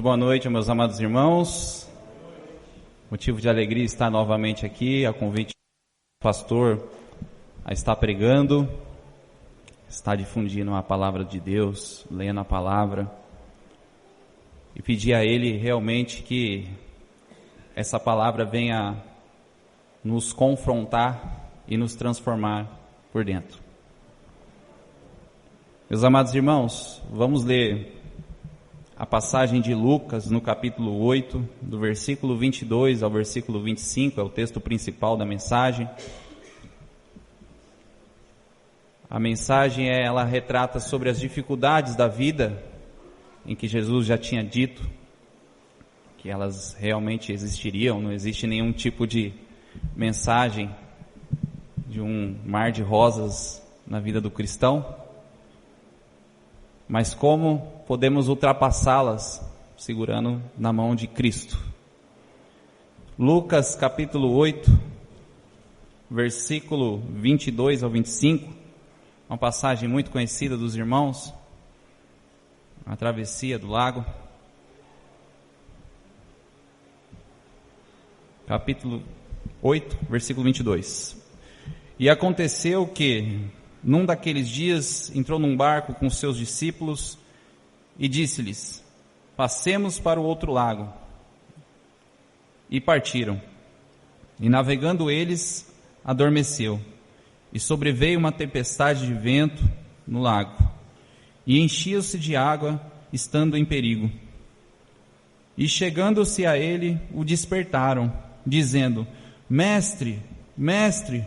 Muito boa noite, meus amados irmãos. Motivo de alegria estar novamente aqui, a convite do pastor a estar pregando, estar difundindo a palavra de Deus, lendo a palavra, e pedir a Ele realmente que essa palavra venha nos confrontar e nos transformar por dentro. Meus amados irmãos, vamos ler a passagem de Lucas no capítulo 8, do versículo 22 ao versículo 25, é o texto principal da mensagem. A mensagem, ela retrata sobre as dificuldades da vida, em que Jesus já tinha dito que elas realmente existiriam, não existe nenhum tipo de mensagem de um mar de rosas na vida do cristão, mas como podemos ultrapassá-las segurando na mão de Cristo. Lucas capítulo 8, versículo 22 ao 25, uma passagem muito conhecida dos irmãos, a travessia do lago. Capítulo 8, versículo 22. E aconteceu que, num daqueles dias, entrou num barco com seus discípulos e disse-lhes: passemos para o outro lago. E partiram. E navegando eles, adormeceu. E sobreveio uma tempestade de vento no lago. E enchia-se de água, estando em perigo. E chegando-se a ele, o despertaram, dizendo: Mestre, mestre,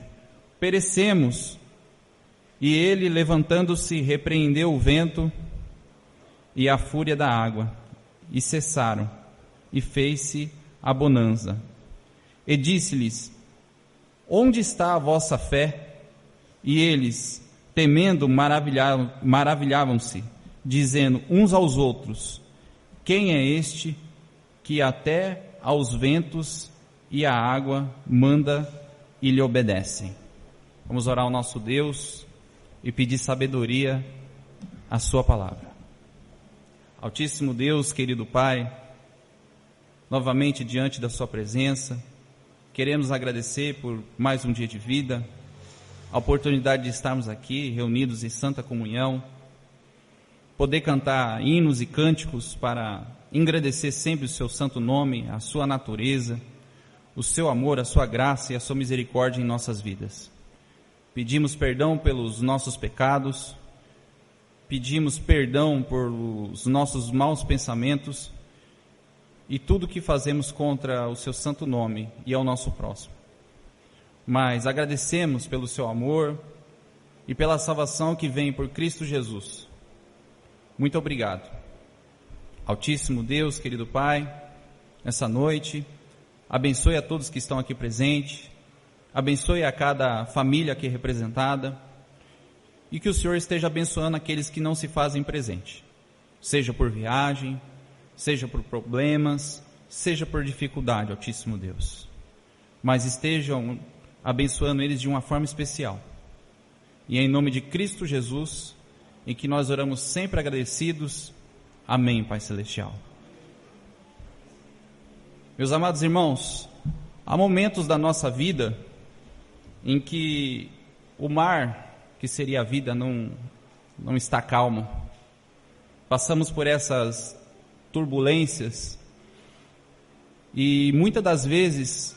perecemos. E ele, levantando-se, repreendeu o vento e a fúria da água, e cessaram, e fez-se a bonança. E disse-lhes: onde está a vossa fé? E eles, temendo, maravilhavam-se, dizendo uns aos outros: quem é este que até aos ventos e à água manda e lhe obedecem? Vamos orar ao nosso Deus e pedir sabedoria à sua palavra. Altíssimo Deus, querido Pai, novamente diante da sua presença, queremos agradecer por mais um dia de vida, a oportunidade de estarmos aqui reunidos em santa comunhão, poder cantar hinos e cânticos para engrandecer sempre o seu santo nome, a sua natureza, o seu amor, a sua graça e a sua misericórdia em nossas vidas. Pedimos perdão pelos nossos pecados, pedimos perdão por os nossos maus pensamentos e tudo que fazemos contra o seu santo nome e ao nosso próximo. Mas agradecemos pelo seu amor e pela salvação que vem por Cristo Jesus. Muito obrigado. Altíssimo Deus, querido Pai, nessa noite, abençoe a todos que estão aqui presentes, abençoe a cada família aqui representada, e que o Senhor esteja abençoando aqueles que não se fazem presente, seja por viagem, seja por problemas, seja por dificuldade, Altíssimo Deus, mas estejam abençoando eles de uma forma especial, e em nome de Cristo Jesus, em que nós oramos sempre agradecidos. Amém, Pai Celestial. Meus amados irmãos, há momentos da nossa vida em que o mar, que seria a vida, não está calmo. Passamos por essas turbulências e muitas das vezes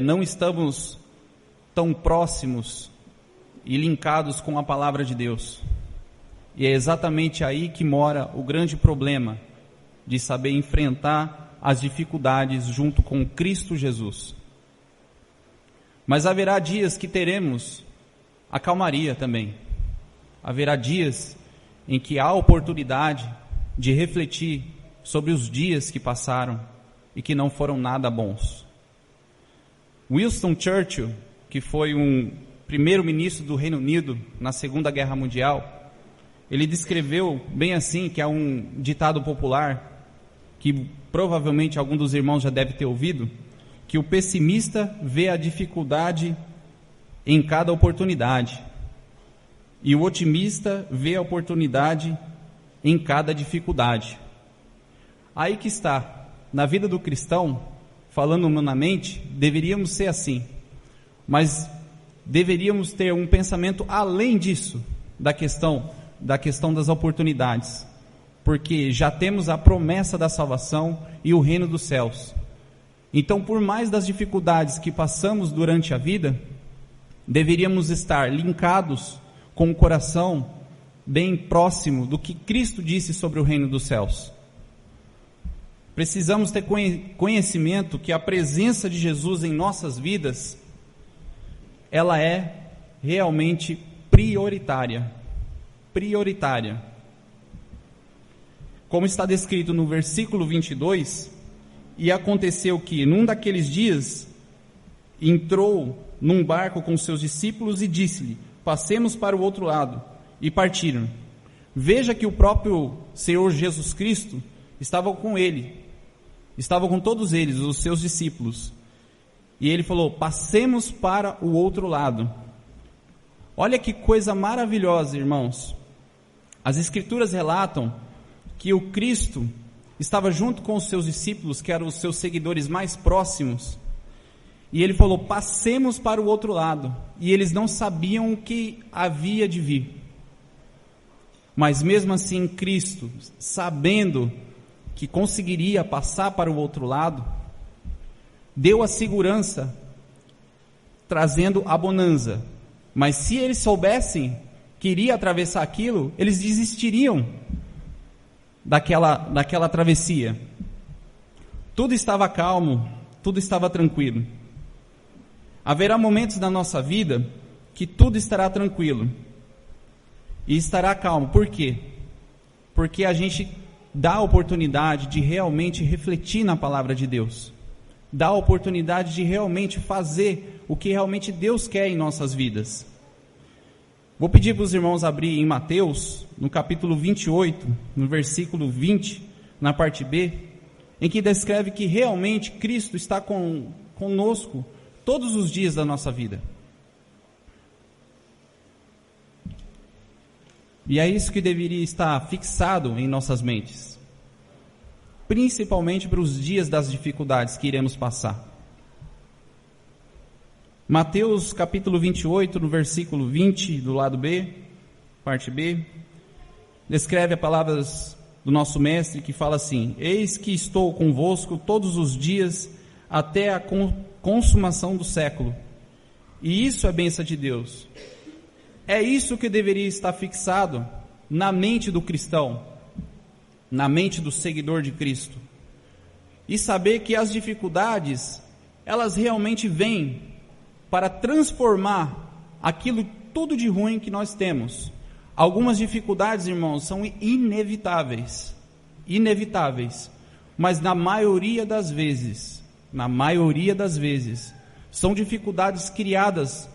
não estamos tão próximos e linkados com a palavra de Deus. E é exatamente aí que mora o grande problema de saber enfrentar as dificuldades junto com Cristo Jesus. Mas haverá dias que teremos a calmaria também. Haverá dias em que há oportunidade de refletir sobre os dias que passaram e que não foram nada bons. Winston Churchill, que foi um primeiro-ministro do Reino Unido na Segunda Guerra Mundial, ele descreveu bem assim, que é um ditado popular, que provavelmente algum dos irmãos já deve ter ouvido, que o pessimista vê a dificuldade em cada oportunidade, e o otimista vê a oportunidade em cada dificuldade. Aí que está, na vida do cristão, falando humanamente, deveríamos ser assim, mas deveríamos ter um pensamento além disso, da questão das oportunidades, porque já temos a promessa da salvação e o reino dos céus. Então, por mais das dificuldades que passamos durante a vida, deveríamos estar linkados com o coração bem próximo do que Cristo disse sobre o reino dos céus. Precisamos ter conhecimento que a presença de Jesus em nossas vidas, ela é realmente prioritária. Prioritária. Como está descrito no versículo 22, e aconteceu que, num daqueles dias, entrou num barco com seus discípulos e disse-lhe: passemos para o outro lado, e partiram. Veja que o próprio Senhor Jesus Cristo estava com ele, estava com todos eles, os seus discípulos, e ele falou: passemos para o outro lado. Olha que coisa maravilhosa, irmãos. As Escrituras relatam que o Cristo estava junto com os seus discípulos, que eram os seus seguidores mais próximos, e ele falou: passemos para o outro lado, e eles não sabiam o que havia de vir, mas mesmo assim Cristo, sabendo que conseguiria passar para o outro lado, deu a segurança, trazendo a bonança. Mas se eles soubessem que iria atravessar aquilo, eles desistiriam daquela travessia. Tudo estava calmo, tudo estava tranquilo. Haverá momentos na nossa vida que tudo estará tranquilo e estará calmo. Por quê? Porque a gente dá a oportunidade de realmente refletir na palavra de Deus, dá a oportunidade de realmente fazer o que realmente Deus quer em nossas vidas. Vou pedir para os irmãos abrir em Mateus, no capítulo 28, no versículo 20, na parte B, em que descreve que realmente Cristo está conosco todos os dias da nossa vida. E é isso que deveria estar fixado em nossas mentes, principalmente para os dias das dificuldades que iremos passar. Mateus capítulo 28, no versículo 20, do lado B, parte B, descreve as palavras do nosso mestre, que fala assim: eis que estou convosco todos os dias até a consumação do século. E isso é bênção de Deus. É isso que deveria estar fixado na mente do cristão, na mente do seguidor de Cristo, e saber que as dificuldades, elas realmente vêm para transformar aquilo tudo de ruim que nós temos. Algumas dificuldades, irmãos, são inevitáveis, mas na maioria das vezes, são dificuldades criadas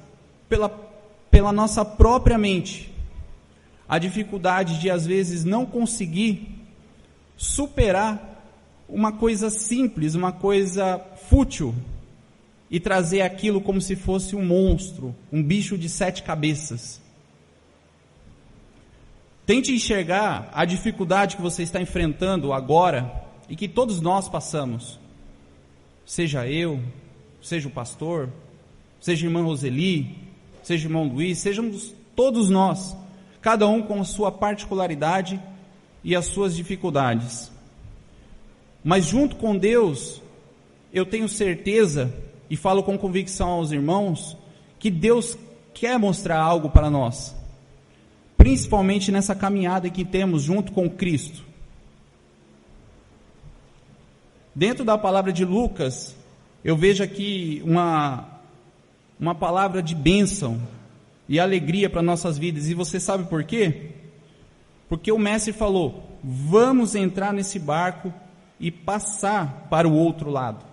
pela nossa própria mente. A dificuldade de, às vezes, não conseguir superar uma coisa simples, uma coisa fútil, e trazer aquilo como se fosse um monstro, um bicho de 7 cabeças. Tente enxergar a dificuldade que você está enfrentando agora, e que todos nós passamos, seja eu, seja o pastor, seja a irmã Roseli, seja o irmão Luiz, sejamos todos nós, cada um com a sua particularidade e as suas dificuldades. Mas junto com Deus, eu tenho certeza, e falo com convicção aos irmãos, que Deus quer mostrar algo para nós, principalmente nessa caminhada que temos junto com Cristo. Dentro da palavra de Lucas, eu vejo aqui uma palavra de bênção e alegria para nossas vidas. E você sabe por quê? Porque o mestre falou: vamos entrar nesse barco e passar para o outro lado.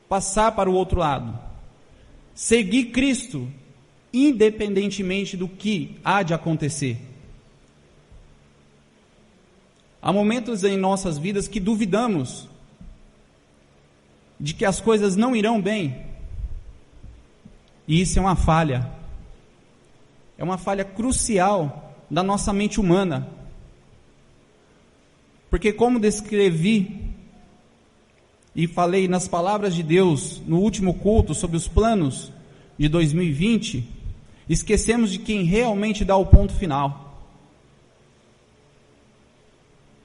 Passar para o outro lado. Seguir Cristo, independentemente do que há de acontecer. Há momentos em nossas vidas que duvidamos de que as coisas não irão bem. E isso é uma falha. É uma falha crucial da nossa mente humana. Porque como descrevi e falei nas palavras de Deus no último culto sobre os planos de 2020, esquecemos de quem realmente dá o ponto final.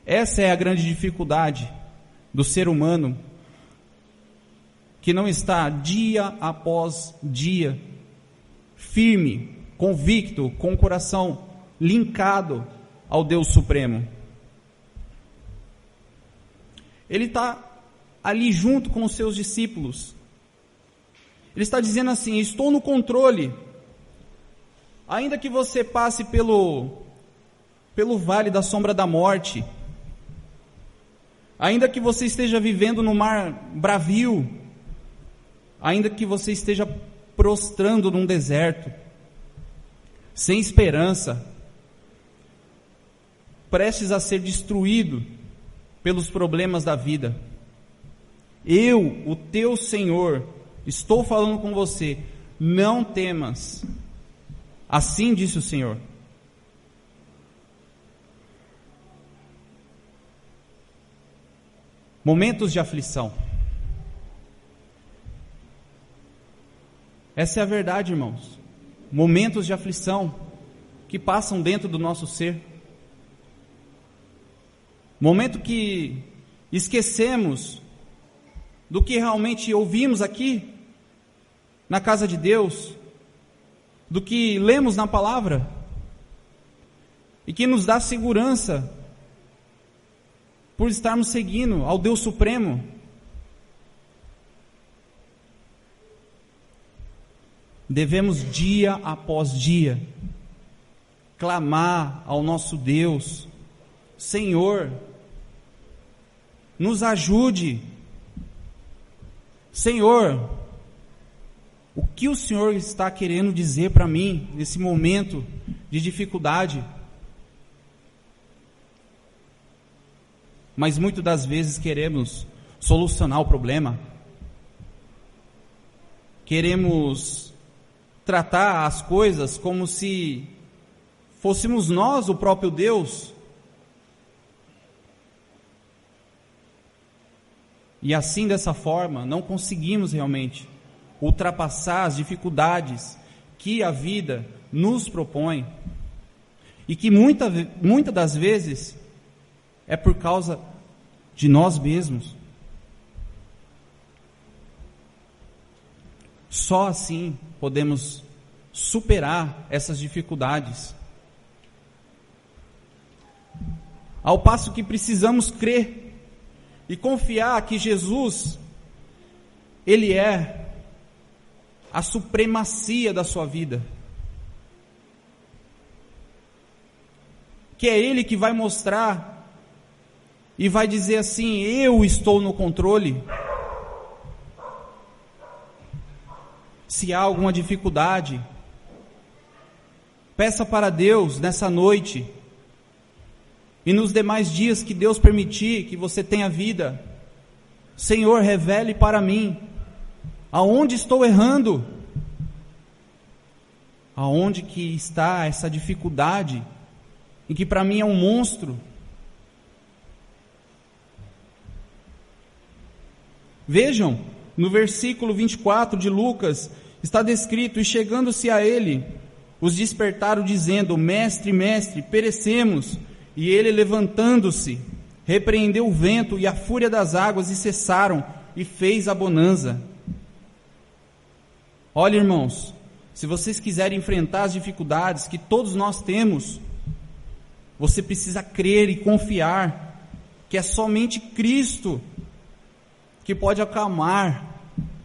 Essa é a grande dificuldade do ser humano, que não está dia após dia firme, convicto, com o coração linkado ao Deus Supremo. Ele está ali junto com os seus discípulos. Ele está dizendo assim: estou no controle. Ainda que você passe pelo vale da sombra da morte, ainda que você esteja vivendo no mar bravio, ainda que você esteja prostrando num deserto, sem esperança, prestes a ser destruído pelos problemas da vida, eu, o teu Senhor, estou falando com você, não temas. Assim disse o Senhor. Momentos de aflição. Essa é a verdade, irmãos. Momentos de aflição que passam dentro do nosso ser. Momento que esquecemos do que realmente ouvimos aqui na casa de Deus, do que lemos na palavra, e que nos dá segurança por estarmos seguindo ao Deus Supremo. Devemos dia após dia clamar ao nosso Deus: Senhor, nos ajude. Senhor, o que o Senhor está querendo dizer para mim nesse momento de dificuldade? Mas muitas das vezes queremos solucionar o problema, queremos tratar as coisas como se fôssemos nós o próprio Deus. E assim, dessa forma, não conseguimos realmente ultrapassar as dificuldades que a vida nos propõe, e que muitas das vezes é por causa de nós mesmos. Só assim podemos superar essas dificuldades. Ao passo que precisamos crer e confiar que Jesus, Ele é a supremacia da sua vida, que é Ele que vai mostrar e vai dizer assim: eu estou no controle. Se há alguma dificuldade, peça para Deus nessa noite, e nos demais dias que Deus permitir que você tenha vida: Senhor, revele para mim aonde estou errando, aonde que está essa dificuldade, e que para mim é um monstro. Vejam, no versículo 24 de Lucas, está descrito: e chegando-se a ele, os despertaram dizendo: mestre, mestre, perecemos. E ele, levantando-se, repreendeu o vento e a fúria das águas, e cessaram, e fez a bonança. Olha, irmãos, se vocês quiserem enfrentar as dificuldades que todos nós temos, você precisa crer e confiar que é somente Cristo que pode acalmar,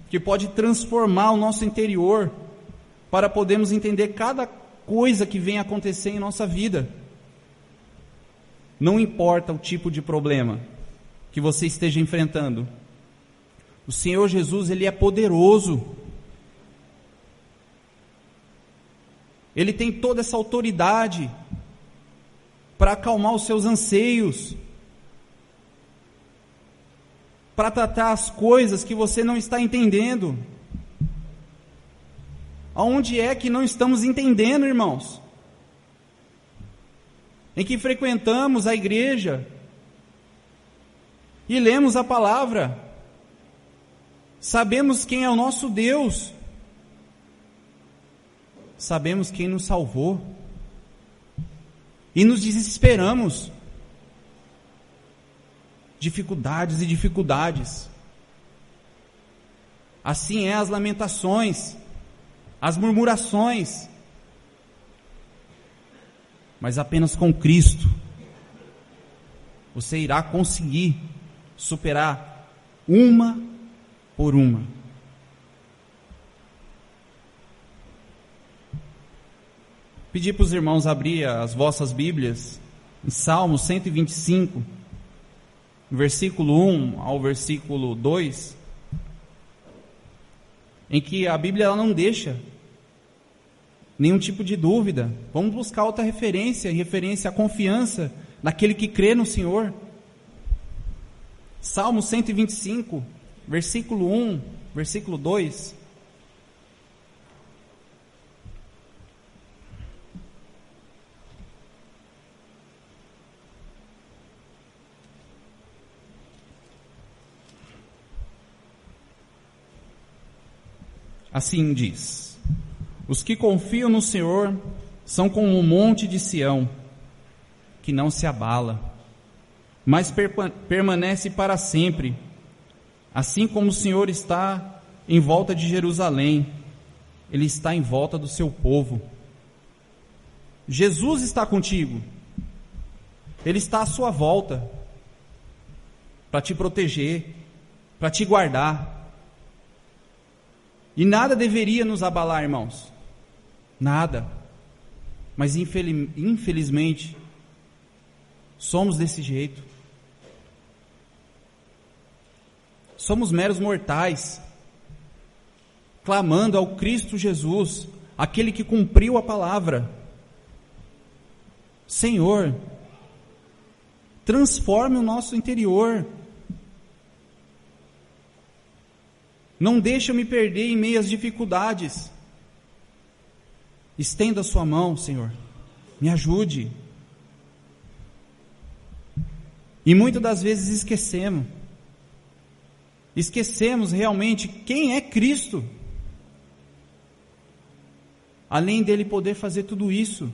que pode transformar o nosso interior, para podermos entender cada coisa que vem acontecer em nossa vida. Não importa o tipo de problema que você esteja enfrentando, o Senhor Jesus, Ele é poderoso. Ele tem toda essa autoridade para acalmar os seus anseios, para tratar as coisas que você não está entendendo. Aonde é que não estamos entendendo, irmãos? Em que frequentamos a igreja, e lemos a palavra, sabemos quem é o nosso Deus, sabemos quem nos salvou, e nos desesperamos. Dificuldades e dificuldades. Assim é as lamentações, as murmurações. Mas apenas com Cristo você irá conseguir superar uma por uma. Pedi para os irmãos abrir as vossas Bíblias em Salmo 125, versículo 1 ao versículo 2, em que a Bíblia ela não deixa nenhum tipo de dúvida. Vamos buscar outra referência, referência à confiança naquele que crê no Senhor. Salmo 125, versículo 1, versículo 2. Assim diz: os que confiam no Senhor são como um monte de Sião, que não se abala, mas permanece para sempre. Assim como o Senhor está em volta de Jerusalém, Ele está em volta do seu povo. Jesus está contigo, Ele está à sua volta, para te proteger, para te guardar. E nada deveria nos abalar, irmãos, nada, mas infelizmente, somos desse jeito, somos meros mortais, clamando ao Cristo Jesus, aquele que cumpriu a palavra: Senhor, transforme o nosso interior, não deixe eu me perder em meio às dificuldades. Estenda a sua mão, Senhor, me ajude. E muitas das vezes esquecemos realmente quem é Cristo, além dele poder fazer tudo isso.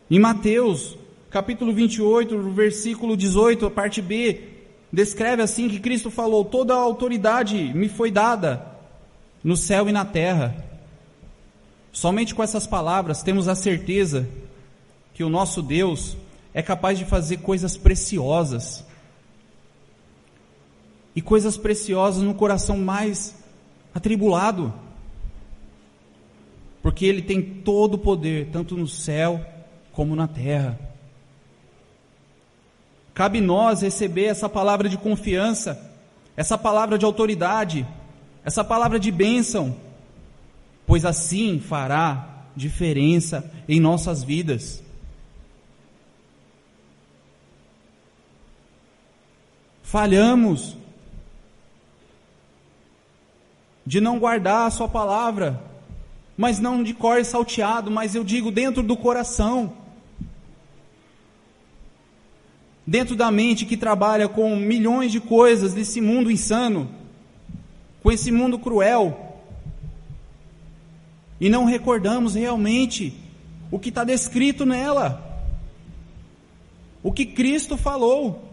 Em Mateus, capítulo 28, versículo 18, a parte B, descreve assim que Cristo falou: toda a autoridade me foi dada no céu e na terra. Somente com essas palavras temos a certeza que o nosso Deus é capaz de fazer coisas preciosas, e coisas preciosas no coração mais atribulado, porque Ele tem todo o poder, tanto no céu como na terra. Cabe nós receber essa palavra de confiança, essa palavra de autoridade, essa palavra de bênção, pois assim fará diferença em nossas vidas. Falhamos de não guardar a sua palavra, mas não de cor salteado, mas eu digo dentro do coração, dentro da mente que trabalha com milhões de coisas desse mundo insano, com esse mundo cruel, e não recordamos realmente o que está descrito nela, o que Cristo falou,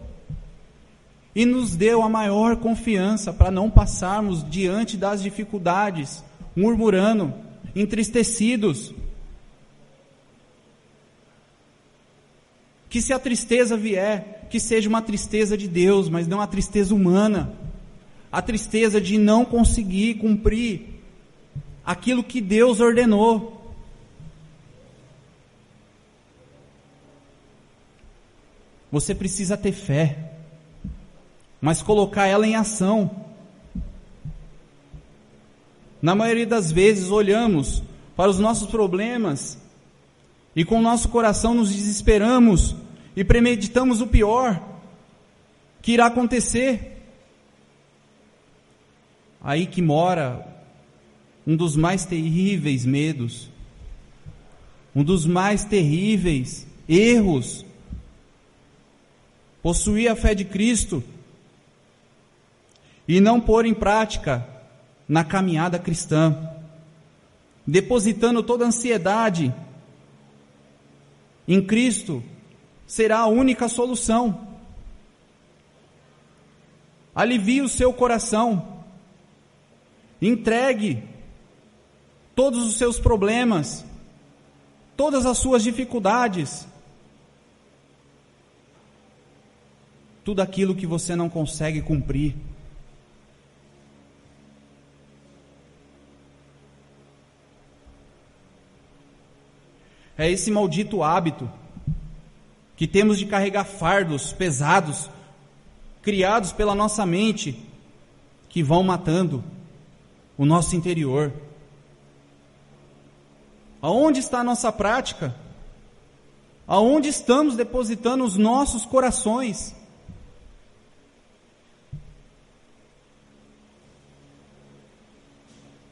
e nos deu a maior confiança para não passarmos diante das dificuldades, murmurando, entristecidos. Que se a tristeza vier, que seja uma tristeza de Deus, mas não a tristeza humana, a tristeza de não conseguir cumprir aquilo que Deus ordenou. Você precisa ter fé, mas colocar ela em ação. Na maioria das vezes olhamos para os nossos problemas e com o nosso coração nos desesperamos e premeditamos o pior que irá acontecer. Aí que mora um dos mais terríveis medos, um dos mais terríveis erros. Possuir a fé de Cristo e não pôr em prática na caminhada cristã, depositando toda a ansiedade em Cristo, será a única solução. Alivie o seu coração, entregue todos os seus problemas, todas as suas dificuldades, tudo aquilo que você não consegue cumprir. É esse maldito hábito que temos de carregar fardos pesados, criados pela nossa mente, que vão matando o nosso interior. Aonde está a nossa prática? Aonde estamos depositando os nossos corações?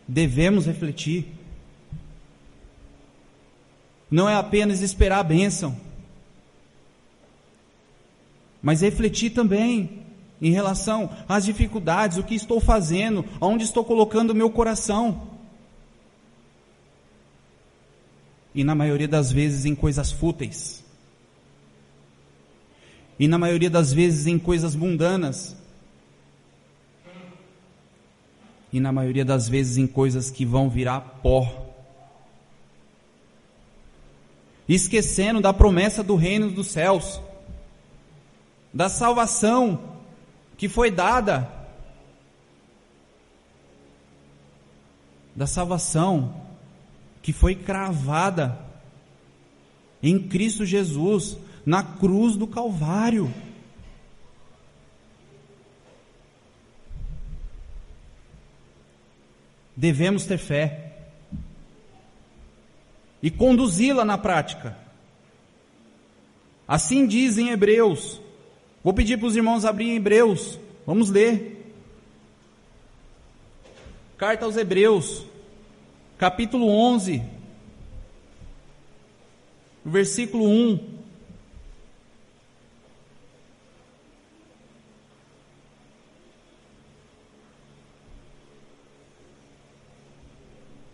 Devemos refletir. Não é apenas esperar a bênção, mas refletir também em relação às dificuldades, o que estou fazendo, aonde estou colocando o meu coração. E na maioria das vezes em coisas fúteis, e na maioria das vezes em coisas mundanas, e na maioria das vezes em coisas que vão virar pó, esquecendo da promessa do reino dos céus, da salvação que foi dada, da salvação que foi cravada em Cristo Jesus, na cruz do Calvário. Devemos ter fé e conduzi-la na prática. Assim diz em Hebreus. Vou pedir para os irmãos abrirem Hebreus, vamos ler. Carta aos Hebreus, capítulo 11, versículo 1.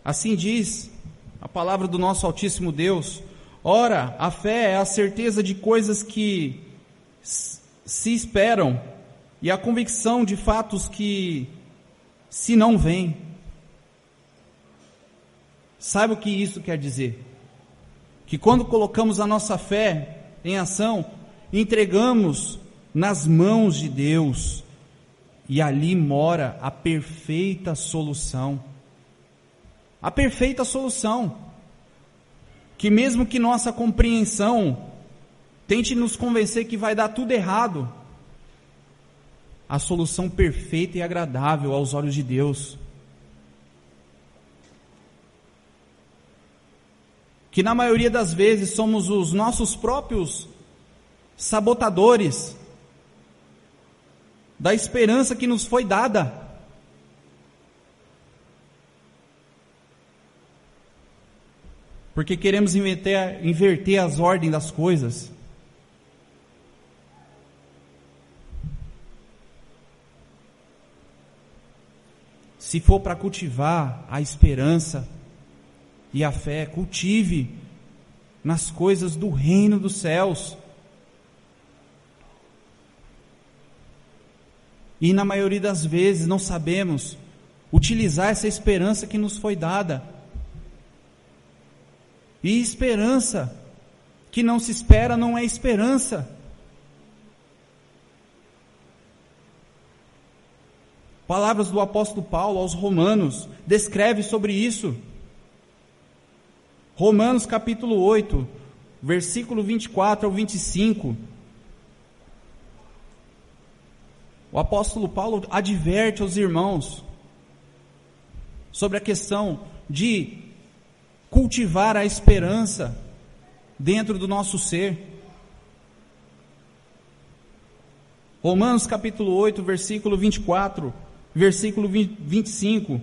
Assim diz a palavra do nosso Altíssimo Deus: ora, a fé é a certeza de coisas que se esperam, e a convicção de fatos que se não veem. Saiba o que isso quer dizer? Que quando colocamos a nossa fé em ação, entregamos nas mãos de Deus, e ali mora a perfeita solução. A perfeita solução, que mesmo que nossa compreensão tente nos convencer que vai dar tudo errado, a solução perfeita e agradável aos olhos de Deus, que na maioria das vezes somos os nossos próprios sabotadores da esperança que nos foi dada. Porque queremos inverter as ordens das coisas. Se for para cultivar a esperança e a fé, cultive nas coisas do reino dos céus. E na maioria das vezes não sabemos utilizar essa esperança que nos foi dada. E esperança que não se espera não é esperança. Palavras do apóstolo Paulo aos Romanos descreve sobre isso. Romanos capítulo 8, versículo 24 ao 25. O apóstolo Paulo adverte aos irmãos sobre a questão de cultivar a esperança dentro do nosso ser. Romanos capítulo 8, versículo 24, versículo 25.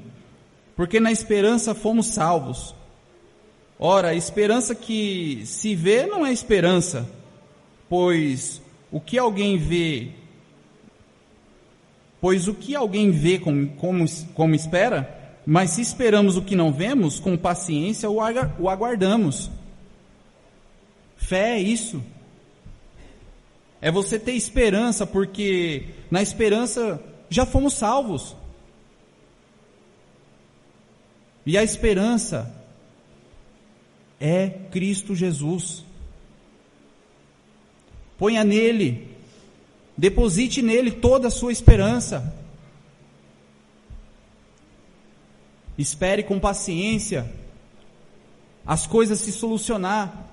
Porque na esperança fomos salvos. Ora, a esperança que se vê não é esperança, pois o que alguém vê Pois o que alguém vê como espera, mas se esperamos o que não vemos, com paciência o aguardamos. Fé é isso. É você ter esperança, porque na esperança já fomos salvos. E a esperança é Cristo Jesus. Ponha nele, deposite nele toda a sua esperança. Espere com paciência as coisas se solucionar.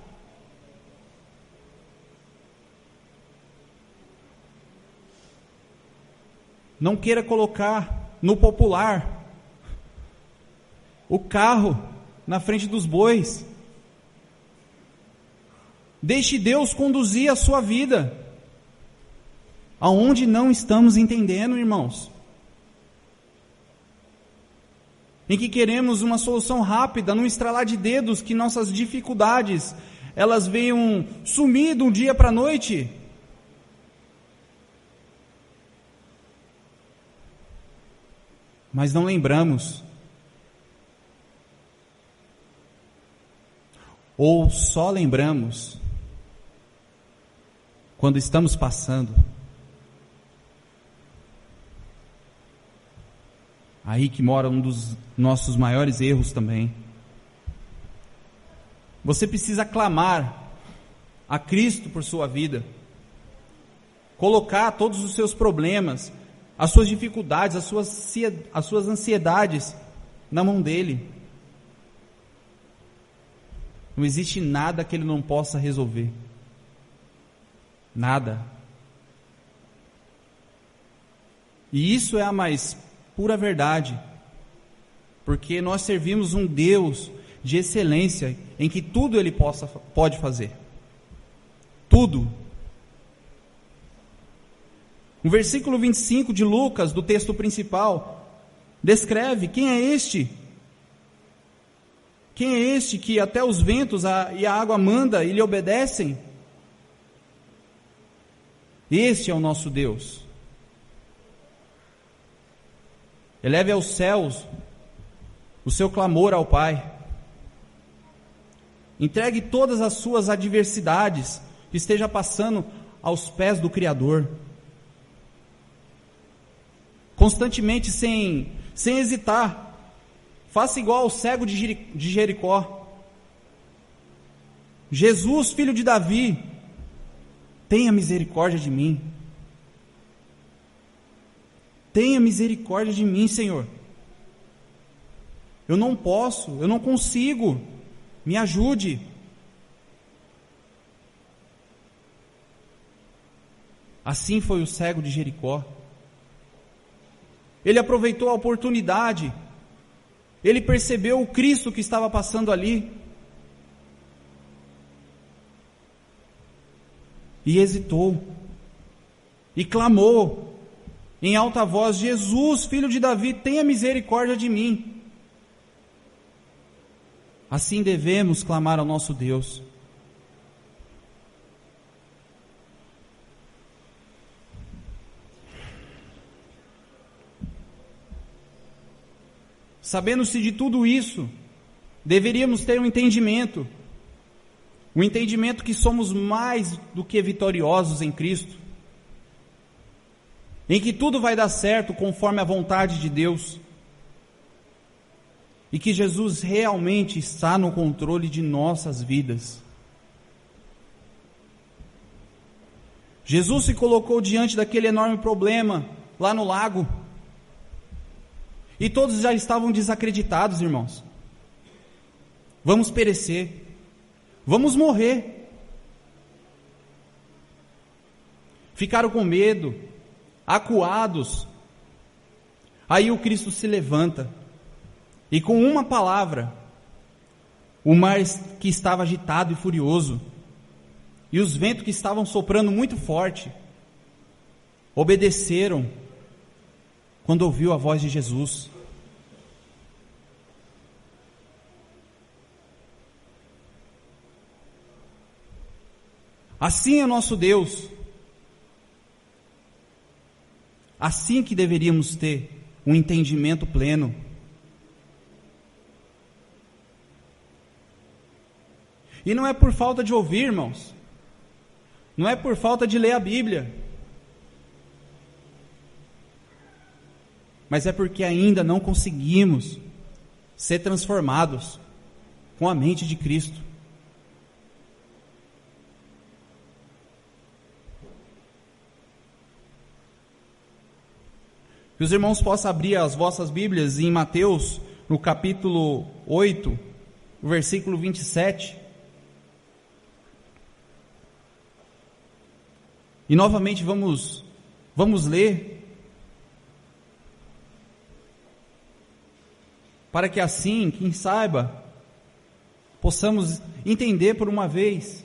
Não queira colocar no popular o carro na frente dos bois. Deixe Deus conduzir a sua vida. Aonde não estamos entendendo, irmãos? Em que queremos uma solução rápida, num estralar de dedos, que nossas dificuldades, elas venham sumir de um dia para a noite. Mas não lembramos, ou só lembramos, quando estamos passando. Aí que mora um dos nossos maiores erros também. Você precisa clamar a Cristo por sua vida, colocar todos os seus problemas, as suas dificuldades, as suas ansiedades na mão dele. Não existe nada que ele não possa resolver. Nada. E isso é a mais pura verdade, porque nós servimos um Deus de excelência, em que tudo ele pode fazer. Tudo. O versículo 25 de Lucas, do texto principal, descreve quem é este. Quem é este que até os ventos e a água manda e lhe obedecem? Este é o nosso Deus. Eleve aos céus o seu clamor ao Pai. Entregue todas as suas adversidades que esteja passando aos pés do Criador. Constantemente, sem hesitar, faça igual ao cego de Jericó. Jesus, filho de Davi, tenha misericórdia de mim. Tenha misericórdia de mim, Senhor. Eu não posso, eu não consigo. Me ajude. Assim foi o cego de Jericó. Ele aproveitou a oportunidade. Ele percebeu o Cristo que estava passando ali. E hesitou. E clamou em alta voz: Jesus, filho de Davi, tenha misericórdia de mim. Assim devemos clamar ao nosso Deus. Sabendo-se de tudo isso, deveríamos ter um entendimento que somos mais do que vitoriosos em Cristo, em que tudo vai dar certo conforme a vontade de Deus, e que Jesus realmente está no controle de nossas vidas. Jesus se colocou diante daquele enorme problema lá no lago, e todos já estavam desacreditados, irmãos. Vamos perecer, vamos morrer. Ficaram com medo, acuados. Aí o Cristo se levanta, e com uma palavra, o mar que estava agitado e furioso, e os ventos que estavam soprando muito forte, obedeceram quando ouviu a voz de Jesus. Assim é nosso Deus. Assim que deveríamos ter um entendimento pleno. E não é por falta de ouvir, irmãos. Não é por falta de ler a Bíblia. Mas é porque ainda não conseguimos ser transformados com a mente de Cristo. Que os irmãos possam abrir as vossas Bíblias em Mateus, no capítulo 8, versículo 27. E novamente vamos ler, para que assim, quem saiba, possamos entender por uma vez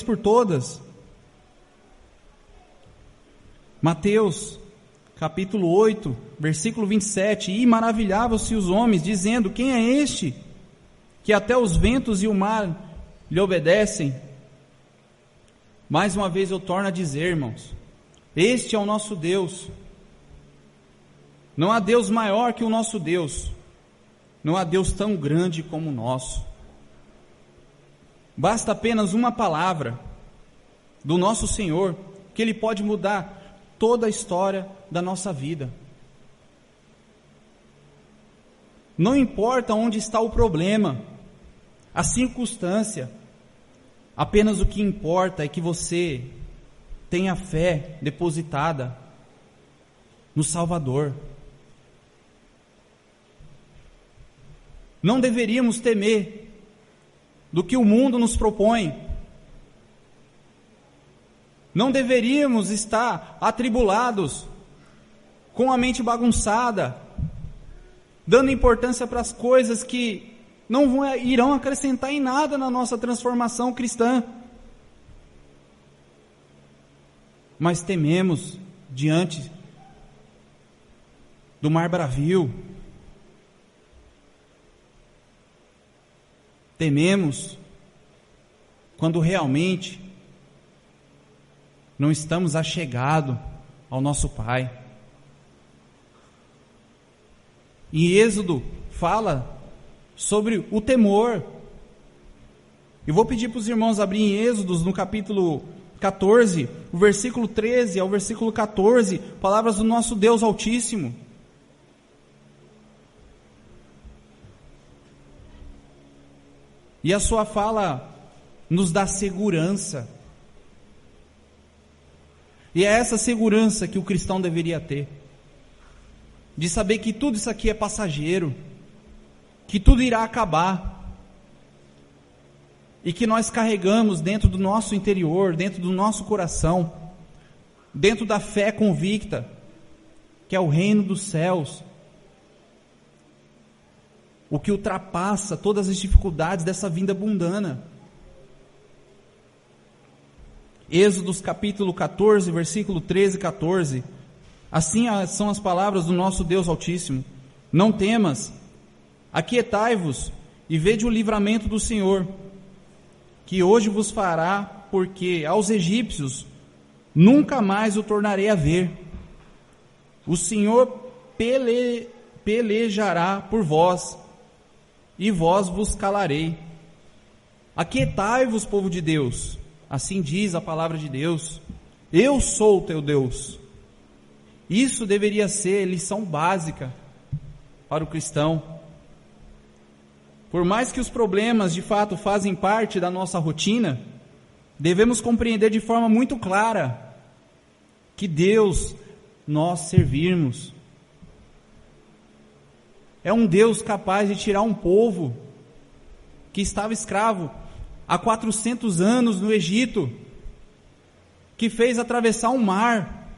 por todas. Mateus, capítulo 8, versículo 27, e maravilhavam-se os homens, dizendo, quem é este, que até os ventos e o mar lhe obedecem? Mais uma vez eu torno a dizer, irmãos, este é o nosso Deus. Não há Deus maior que o nosso Deus. Não há Deus tão grande como o nosso. Basta apenas uma palavra do nosso Senhor, que Ele pode mudar toda a história da nossa vida. Não importa onde está o problema, a circunstância, apenas o que importa é que você tenha fé depositada no Salvador. Não deveríamos temer do que o mundo nos propõe. Não deveríamos estar atribulados, com a mente bagunçada, dando importância para as coisas que não irão acrescentar em nada na nossa transformação cristã. Mas tememos diante do mar bravio. Tememos quando realmente não estamos achegados ao nosso Pai. E Êxodo fala sobre o temor. Eu vou pedir para os irmãos abrirem Êxodos no capítulo 14, o versículo 13 ao versículo 14, palavras do nosso Deus Altíssimo. E a sua fala nos dá segurança. E é essa segurança que o cristão deveria ter, de saber que tudo isso aqui é passageiro, que tudo irá acabar, e que nós carregamos dentro do nosso interior, dentro do nosso coração, dentro da fé convicta, que é o reino dos céus, o que ultrapassa todas as dificuldades dessa vida mundana. Êxodos capítulo 14, versículo 13 e 14, assim são as palavras do nosso Deus Altíssimo: não temas, aquietai-vos e vede o livramento do Senhor, que hoje vos fará, porque aos egípcios nunca mais o tornarei a ver. O Senhor pelejará por vós, e vós vos calarei. Aquietai-vos, povo de Deus, assim diz a palavra de Deus. Eu sou o teu Deus. Isso deveria ser lição básica para o cristão. Por mais que os problemas de fato fazem parte da nossa rotina, devemos compreender de forma muito clara que Deus nós servirmos é um Deus capaz de tirar um povo que estava escravo há 400 anos no Egito, que fez atravessar um mar,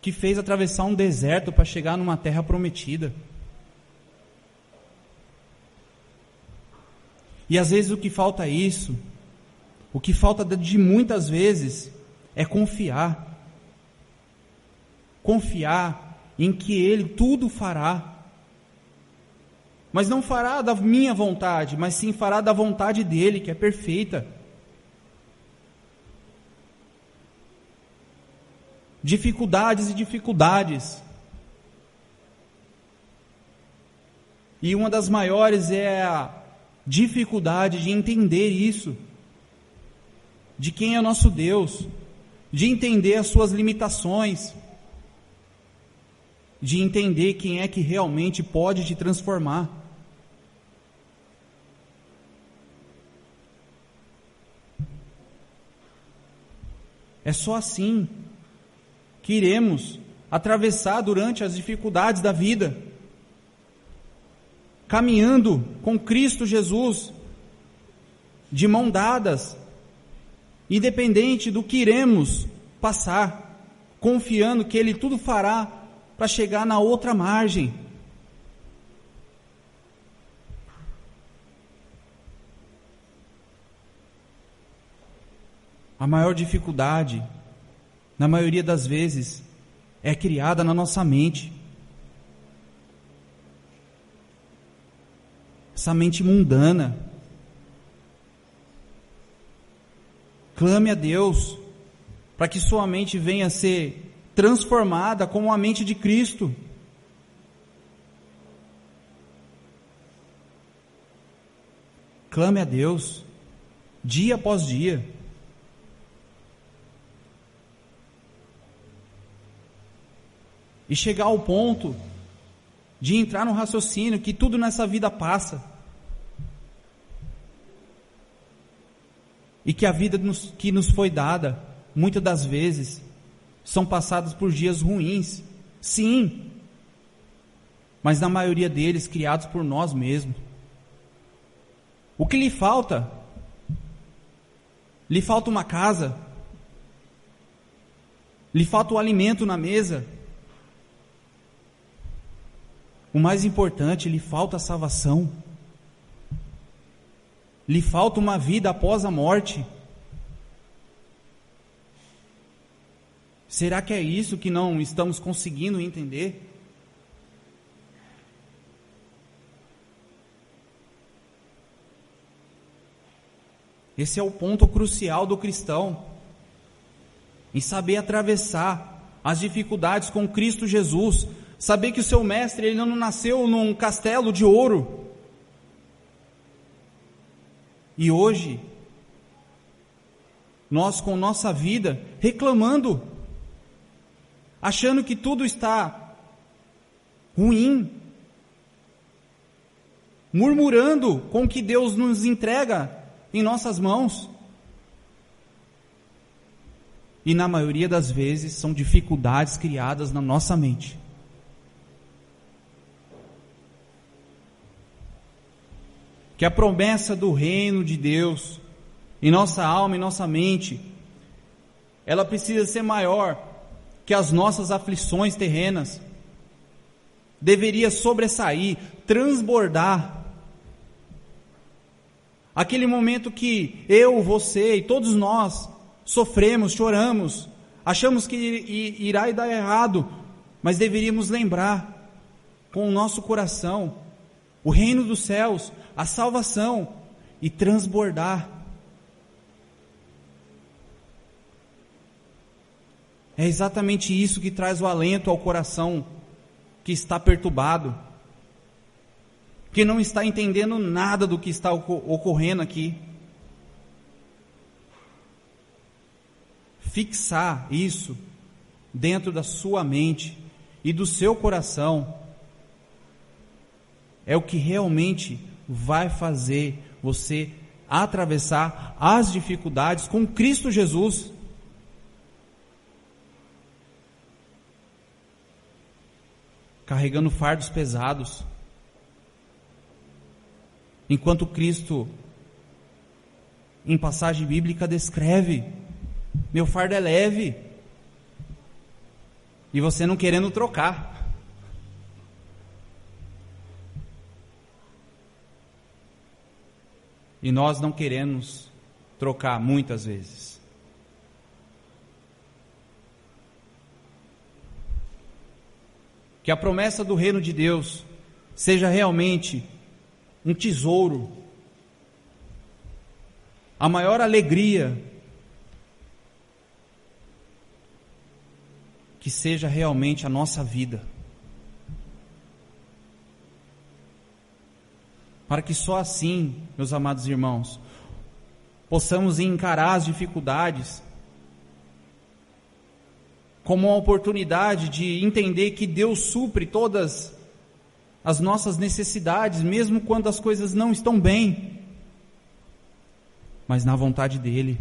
que fez atravessar um deserto para chegar numa terra prometida. E às vezes o que falta é isso, o que falta de muitas vezes é confiar em que Ele tudo fará, mas não fará da minha vontade, mas sim fará da vontade dEle, que é perfeita. dificuldades e dificuldades. E uma das maiores é a dificuldade de entender isso, de quem é nosso Deus, de entender as suas limitações, de entender quem é que realmente pode te transformar. É só assim que iremos atravessar durante as dificuldades da vida, caminhando com Cristo Jesus, de mão dadas, independente do que iremos passar, confiando que Ele tudo fará para chegar na outra margem. A maior dificuldade, na maioria das vezes, é criada na nossa mente. Essa mente mundana. Clame a Deus para que sua mente venha a ser transformada como a mente de Cristo. Clame a Deus, dia após dia. E chegar ao ponto de entrar no raciocínio que tudo nessa vida passa. E que a vida que nos foi dada, muitas das vezes, são passadas por dias ruins. Sim, mas na maioria deles criados por nós mesmos. O que lhe falta? Lhe falta uma casa? Lhe falta o alimento na mesa? O mais importante, lhe falta a salvação. Lhe falta uma vida após a morte. Será que é isso que não estamos conseguindo entender? Esse é o ponto crucial do cristão, em saber atravessar as dificuldades com Cristo Jesus, saber que o seu mestre, ele não nasceu num castelo de ouro. E hoje, nós com nossa vida, reclamando, achando que tudo está ruim, murmurando com o que Deus nos entrega em nossas mãos. E na maioria das vezes, são dificuldades criadas na nossa mente. Que a promessa do reino de Deus em nossa alma e nossa mente, ela precisa ser maior que as nossas aflições terrenas. Deveria sobressair, transbordar. Aquele momento que eu, você e todos nós sofremos, choramos, achamos que irá dar errado, mas deveríamos lembrar com o nosso coração o reino dos céus, a salvação, e transbordar. É exatamente isso que traz o alento ao coração que está perturbado, que não está entendendo nada do que está ocorrendo aqui. Fixar isso dentro da sua mente e do seu coração é o que realmente vai fazer você atravessar as dificuldades com Cristo Jesus. Carregando fardos pesados, enquanto Cristo, em passagem bíblica, descreve: meu fardo é leve, e você não querendo trocar. E nós não queremos trocar muitas vezes. Que a promessa do reino de Deus seja realmente um tesouro, a maior alegria que seja realmente a nossa vida. Para que só assim, meus amados irmãos, possamos encarar as dificuldades como uma oportunidade de entender que Deus supre todas as nossas necessidades, mesmo quando as coisas não estão bem, mas na vontade dEle.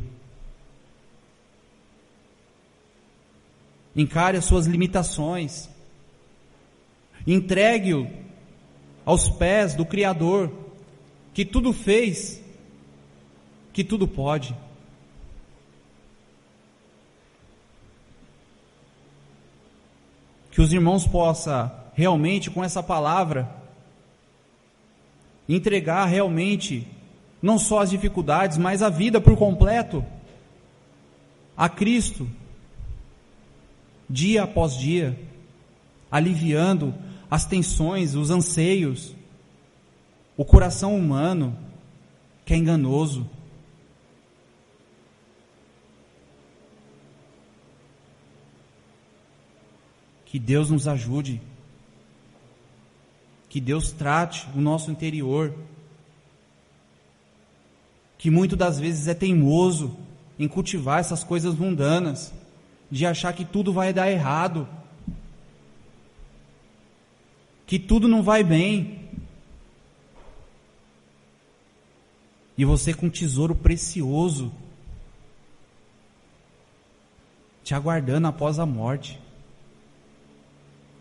Encare as suas limitações, entregue-o aos pés do Criador, que tudo fez, que tudo pode. Que os irmãos possam realmente, com essa palavra, entregar realmente, não só as dificuldades, mas a vida por completo, a Cristo, dia após dia, aliviando as tensões, os anseios, o coração humano, que é enganoso. Que Deus nos ajude, que Deus trate o nosso interior, que muitas das vezes é teimoso em cultivar essas coisas mundanas, de achar que tudo vai dar errado, que tudo não vai bem, e você com um tesouro precioso te aguardando após a morte.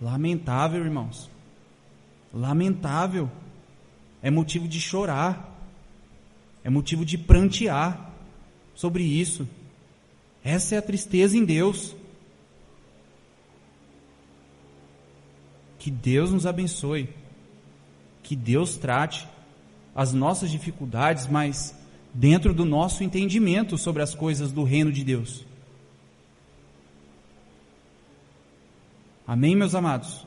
Lamentável, irmãos, lamentável, é motivo de chorar, é motivo de prantear sobre isso. Essa é a tristeza em Deus. Que Deus nos abençoe, que Deus trate as nossas dificuldades, mas dentro do nosso entendimento sobre as coisas do reino de Deus. Amém, meus amados?